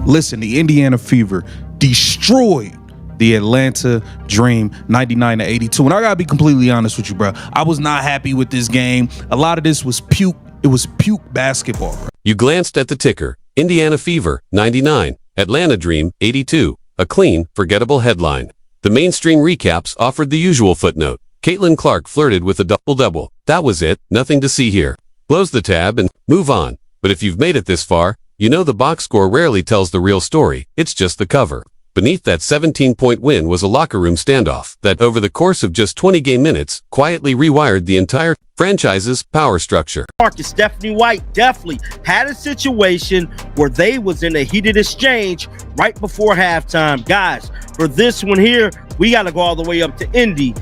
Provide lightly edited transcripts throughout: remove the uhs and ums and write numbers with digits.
Listen, the Indiana Fever destroyed the Atlanta Dream 99-82. And I gotta be completely honest with you, bro. I was not happy with this game. A lot of this was puke. It was puke basketball, bro. You glanced at the ticker. Indiana Fever 99, Atlanta Dream 82. A clean, forgettable headline. The mainstream recaps offered the usual footnote. Caitlin Clark flirted with a double-double. That was it. Nothing to see here. Close the tab and move on. But if you've made it this far, you know the box score rarely tells the real story. It's just the cover. Beneath that 17-point win was a locker room standoff that, over the course of just 20 game minutes, quietly rewired the entire franchise's power structure. Stephanie White definitely had a situation where they was in a heated exchange right before halftime. Guys, for this one here, we got to go all the way up to Indy.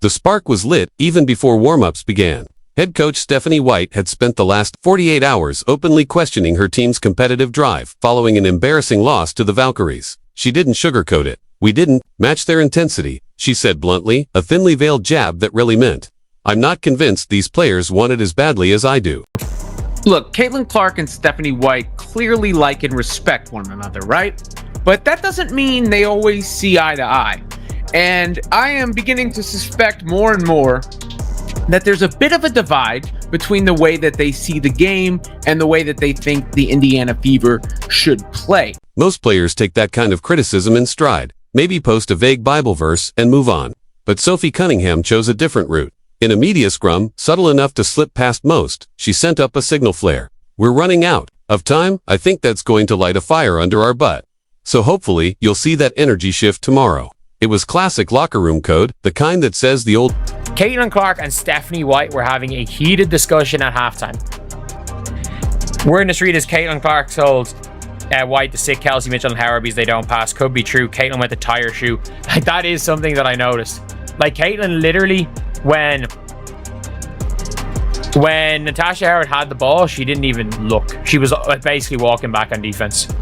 The spark was lit even before warm-ups began. Head coach Stephanie White had spent the last 48 hours openly questioning her team's competitive drive following an embarrassing loss to the Valkyries. She didn't sugarcoat it. We didn't match their intensity, she said bluntly, a thinly veiled jab that really meant, I'm not convinced these players want it as badly as I do. Look, Caitlin Clark and Stephanie White clearly like and respect one another, right? But that doesn't mean they always see eye to eye. And I am beginning to suspect more and more that there's a bit of a divide between the way that they see the game and the way that they think the Indiana Fever should play. Most players take that kind of criticism in stride, maybe post a vague Bible verse and move on. But Sophie Cunningham chose a different route. In a media scrum, subtle enough to slip past most, she sent up a signal flare. We're running out of time. I think that's going to light a fire under our butt. So hopefully, you'll see that energy shift tomorrow. It was classic locker room code, the kind that says the old Caitlin Clark and Stephanie White were having a heated discussion at halftime. We're in the street as Caitlin Clark told White to sit Kelsey Mitchell and Howard because they don't pass. Could be true. Caitlin went to tie her shoe. Like, that is something that I noticed. Like, Caitlin literally, when Natasha Howard had the ball, she didn't even look. She was basically walking back on defense.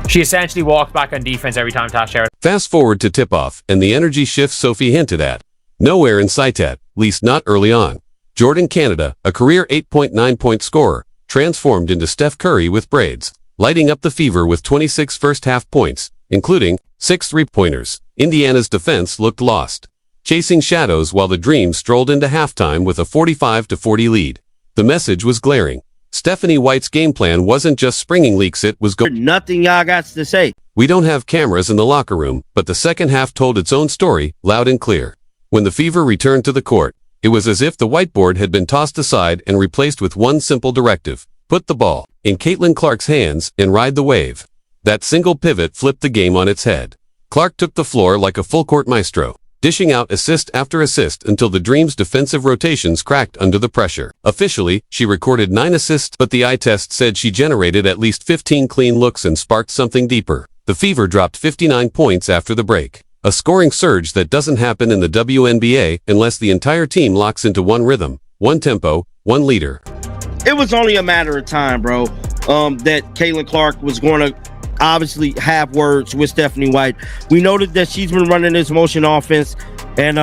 She essentially walked back on defense every time Natasha Howard. Fast forward to tip-off, and the energy shift Sophie hinted at. Nowhere in sight at least not early on. Jordan Canada, a career 8.9-point scorer, transformed into Steph Curry with braids, lighting up the Fever with 26 first-half points, including 6 three-pointers. Indiana's defense looked lost, chasing shadows while the Dream strolled into halftime with a 45-40 lead. The message was glaring. Stephanie White's game plan wasn't just springing leaks, it was nothing y'all got to say. We don't have cameras in the locker room, but the second half told its own story, loud and clear. When the Fever returned to the court, it was as if the whiteboard had been tossed aside and replaced with one simple directive. Put the ball in Caitlin Clark's hands and ride the wave. That single pivot flipped the game on its head. Clark took the floor like a full-court maestro, dishing out assist after assist until the Dream's defensive rotations cracked under the pressure. Officially, she recorded 9 assists, but the eye test said she generated at least 15 clean looks and sparked something deeper. The Fever dropped 59 points after the break. A scoring surge that doesn't happen in the WNBA unless the entire team locks into one rhythm, one tempo, one leader. It was only a matter of time, bro, that Caitlin Clark was going to obviously have words with Stephanie White. We noted that she's been running this motion offense, and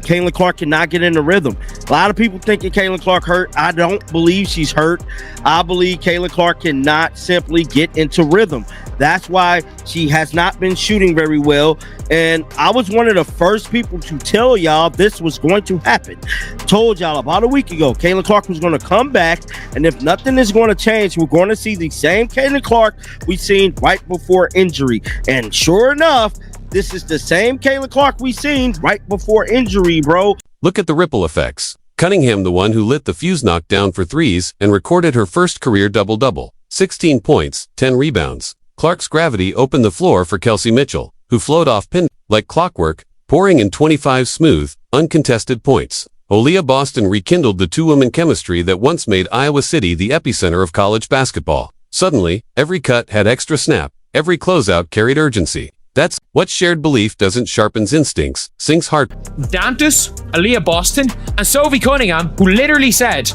Caitlin Clark cannot get in the rhythm. A lot of people thinking Caitlin Clark hurt. I don't believe she's hurt. I believe Caitlin Clark cannot simply get into rhythm. That's why she has not been shooting very well. And I was one of the first people to tell y'all this was going to happen. Told y'all about a week ago, Caitlin Clark was going to come back. And if nothing is going to change, we're going to see the same Caitlin Clark we seen right before injury. And sure enough, this is the same Caitlin Clark we seen right before injury, bro. Look at the ripple effects. Cunningham, the one who lit the fuse knockdown for threes and recorded her first career double-double. 16 points, 10 rebounds. Clark's gravity opened the floor for Kelsey Mitchell, who flowed off pin like clockwork, pouring in 25 smooth, uncontested points. Aaliyah Boston rekindled the two-woman chemistry that once made Iowa City the epicenter of college basketball. Suddenly, every cut had extra snap, every closeout carried urgency. That's what shared belief doesn't sharpens instincts, sinks heart. Dantus, Aaliyah Boston, and Sophie Cunningham, who literally said,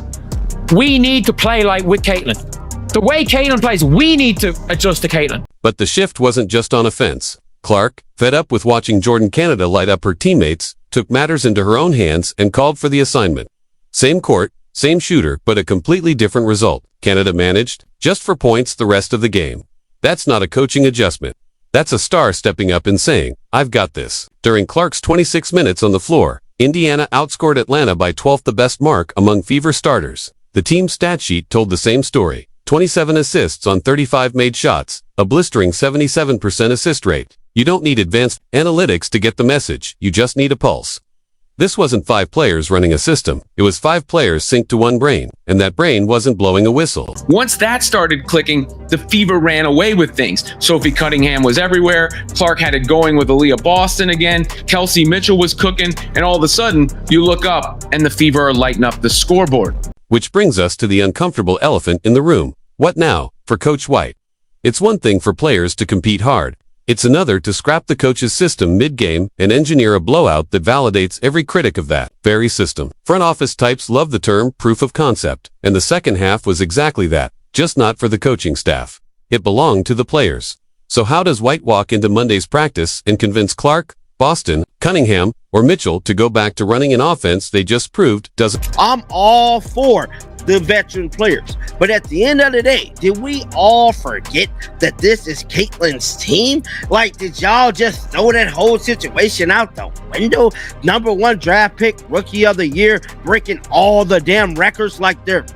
we need to play like with Caitlin. The way Caitlin plays, we need to adjust to Caitlin. But the shift wasn't just on offense. Clark, fed up with watching Jordan Canada light up her teammates, took matters into her own hands and called for the assignment. Same court, same shooter, but a completely different result. Canada managed, just for points the rest of the game. That's not a coaching adjustment. That's a star stepping up and saying, "I've got this." During Clark's 26 minutes on the floor, Indiana outscored Atlanta by 12th, the best mark among Fever starters. The team stat sheet told the same story. 27 assists on 35 made shots, a blistering 77% assist rate. You don't need advanced analytics to get the message, you just need a pulse. This wasn't 5 players running a system, it was 5 players synced to one brain, and that brain wasn't blowing a whistle. Once that started clicking, the Fever ran away with things. Sophie Cunningham was everywhere, Clark had it going with Aaliyah Boston again, Kelsey Mitchell was cooking, and all of a sudden, you look up and the Fever are lighting up the scoreboard. Which brings us to the uncomfortable elephant in the room. What now, for Coach White? It's one thing for players to compete hard. It's another to scrap the coach's system mid-game and engineer a blowout that validates every critic of that very system. Front office types love the term proof of concept, and the second half was exactly that, just not for the coaching staff. It belonged to the players. So how does White walk into Monday's practice and convince Clark, Boston, Cunningham, or Mitchell to go back to running an offense they just proved doesn't? I'm all for the veteran players, but at the end of the day, did we all forget that this is Caitlin's team? Like, did y'all just throw that whole situation out the window? Number 1 draft pick, rookie of the year, breaking all the damn records like they're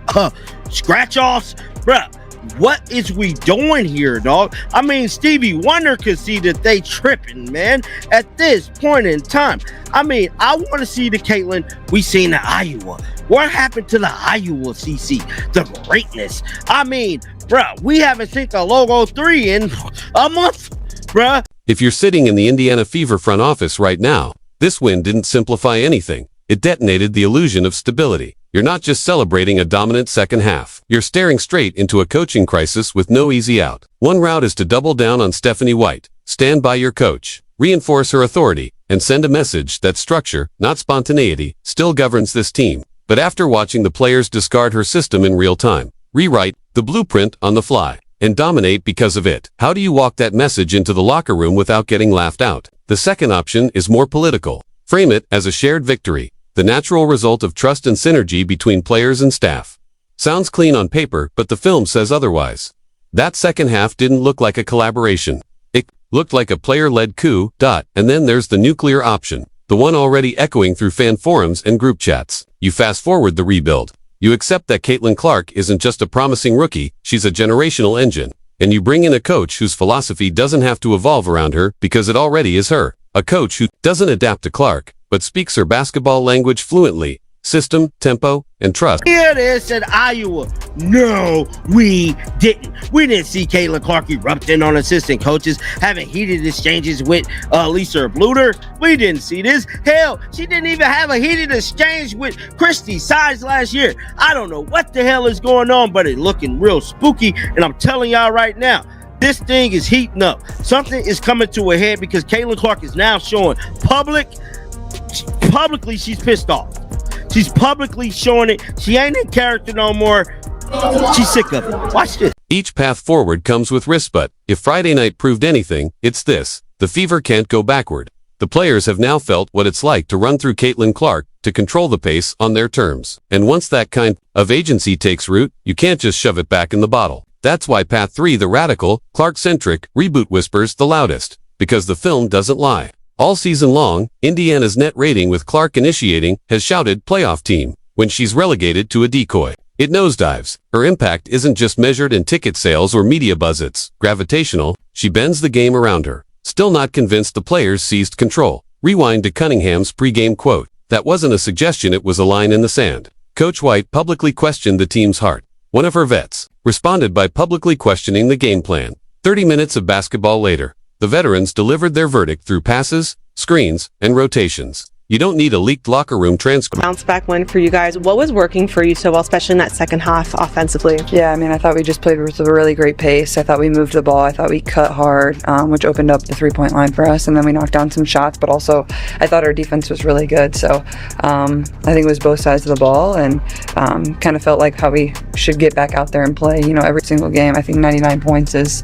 scratch-offs? Bruh, what is we doing here, dog? I mean, Stevie Wonder could see that they tripping, man, at this point in time. I mean, I want to see the Caitlin we seen in Iowa. What happened to the Iowa CC? The greatness. I mean, bruh, we haven't seen the Logo 3 in a month, bruh. If you're sitting in the Indiana Fever front office right now, this win didn't simplify anything. It detonated the illusion of stability. You're not just celebrating a dominant second half. You're staring straight into a coaching crisis with no easy out. One route is to double down on Stephanie White. Stand by your coach. Reinforce her authority, and send a message that structure, not spontaneity, still governs this team. But after watching the players discard her system in real time, rewrite the blueprint on the fly, and dominate because of it, how do you walk that message into the locker room without getting laughed out? The second option is more political. Frame it as a shared victory, the natural result of trust and synergy between players and staff. Sounds clean on paper, but the film says otherwise. That second half didn't look like a collaboration. It looked like a player-led coup, and then there's the nuclear option, the one already echoing through fan forums and group chats. You fast forward the rebuild. You accept that Caitlin Clark isn't just a promising rookie, she's a generational engine. And you bring in a coach whose philosophy doesn't have to evolve around her because it already is her. A coach who doesn't adapt to Clark, but speaks her basketball language fluently. System, tempo, and trust. Here it is at Iowa. No, we didn't. We didn't see Caitlin Clark erupting on assistant coaches, having heated exchanges with Lisa Bluter. We didn't see this. Hell, she didn't even have a heated exchange with Christy Sides last year. I don't know what the hell is going on, but it's looking real spooky. And I'm telling y'all right now, this thing is heating up. Something is coming to a head because Caitlin Clark is now showing publicly she's pissed off. She's publicly showing it. She ain't in character no more. She's sick of it. Watch this. Each path forward comes with risks, but if Friday night proved anything, it's this. The Fever can't go backward. The players have now felt what it's like to run through Caitlin Clark, to control the pace on their terms. And once that kind of agency takes root, you can't just shove it back in the bottle. That's why Path 3, the radical, Clark-centric reboot whispers the loudest, because the film doesn't lie. All season long, Indiana's net rating with Clark initiating has shouted playoff team when she's relegated to a decoy. It nosedives. Her impact isn't just measured in ticket sales or media buzz, it's gravitational. She bends the game around her. Still not convinced the players seized control. Rewind to Cunningham's pregame quote. That wasn't a suggestion, it was a line in the sand. Coach White publicly questioned the team's heart. One of her vets responded by publicly questioning the game plan. 30 minutes of basketball later, the veterans delivered their verdict through passes, screens, and rotations. You don't need a leaked locker room transcript. Bounce back win for you guys. What was working for you so well, especially in that second half offensively? Yeah, I mean, I thought we just played with a really great pace. I thought we moved the ball. I thought we cut hard, which opened up the three-point line for us. And then we knocked down some shots, but also I thought our defense was really good. So I think it was both sides of the ball, and kind of felt like how we should get back out there and play, every single game. I think 99 points is,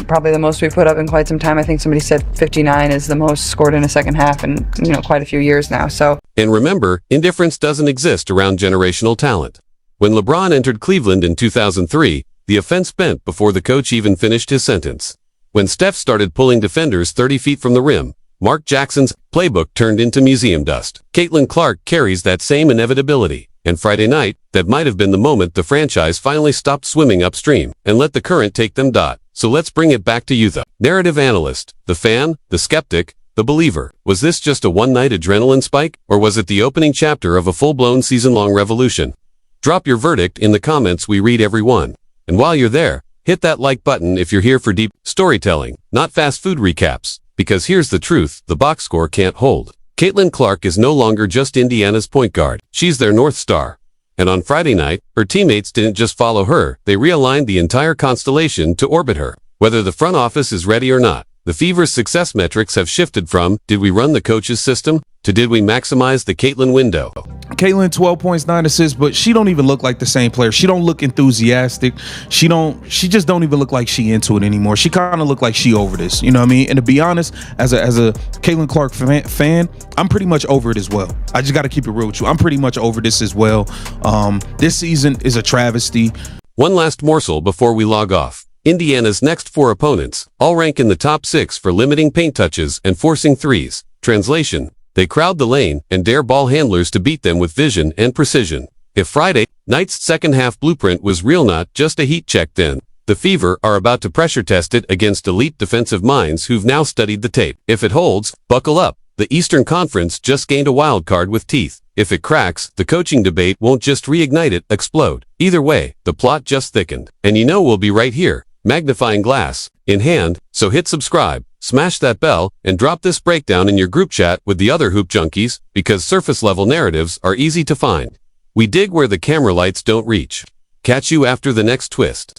probably the most we put up in quite some time. I think somebody said 59 is the most scored in a second half in, quite a few years now. So, and remember, indifference doesn't exist around generational talent. When LeBron entered Cleveland in 2003, the offense bent before the coach even finished his sentence. When Steph started pulling defenders 30 feet from the rim, Mark Jackson's playbook turned into museum dust. Caitlin Clark carries that same inevitability. And Friday night, that might have been the moment the franchise finally stopped swimming upstream and let the current take them. So let's bring it back to you, the narrative analyst, the fan, the skeptic, the believer. Was this just a one-night adrenaline spike, or was it the opening chapter of a full-blown season-long revolution? Drop your verdict in the comments. We read every one. And while you're there, hit that like button if you're here for deep storytelling, not fast food recaps. Because here's the truth, the box score can't hold. Caitlin Clark is no longer just Indiana's point guard. She's their North Star. And on Friday night, her teammates didn't just follow her, they realigned the entire constellation to orbit her. Whether the front office is ready or not, the Fever's success metrics have shifted from, did we run the coach's system, to did we maximize the Caitlin window? Caitlin, 12 points, 9 assists, but she don't even look like the same player. She don't look enthusiastic. She just don't even look like she into it anymore. She kind of look like she over this, you know what I mean? And to be honest, as a Caitlin Clark fan, I'm pretty much over it as well. I just got to keep it real with you. I'm pretty much over this as well. This season is a travesty. One last morsel before we log off. Indiana's next 4 opponents all rank in the top 6 for limiting paint touches and forcing threes. Translation: they crowd the lane and dare ball handlers to beat them with vision and precision. If Friday night's second half blueprint was real, not just a heat check, then the Fever are about to pressure test it against elite defensive minds who've now studied the tape. If it holds, buckle up. The Eastern Conference just gained a wild card with teeth. If it cracks, the coaching debate won't just reignite it, explode. Either way, the plot just thickened. And you know we'll be right here, magnifying glass in hand, so hit subscribe, smash that bell, and drop this breakdown in your group chat with the other hoop junkies, because surface-level narratives are easy to find. We dig where the camera lights don't reach. Catch you after the next twist.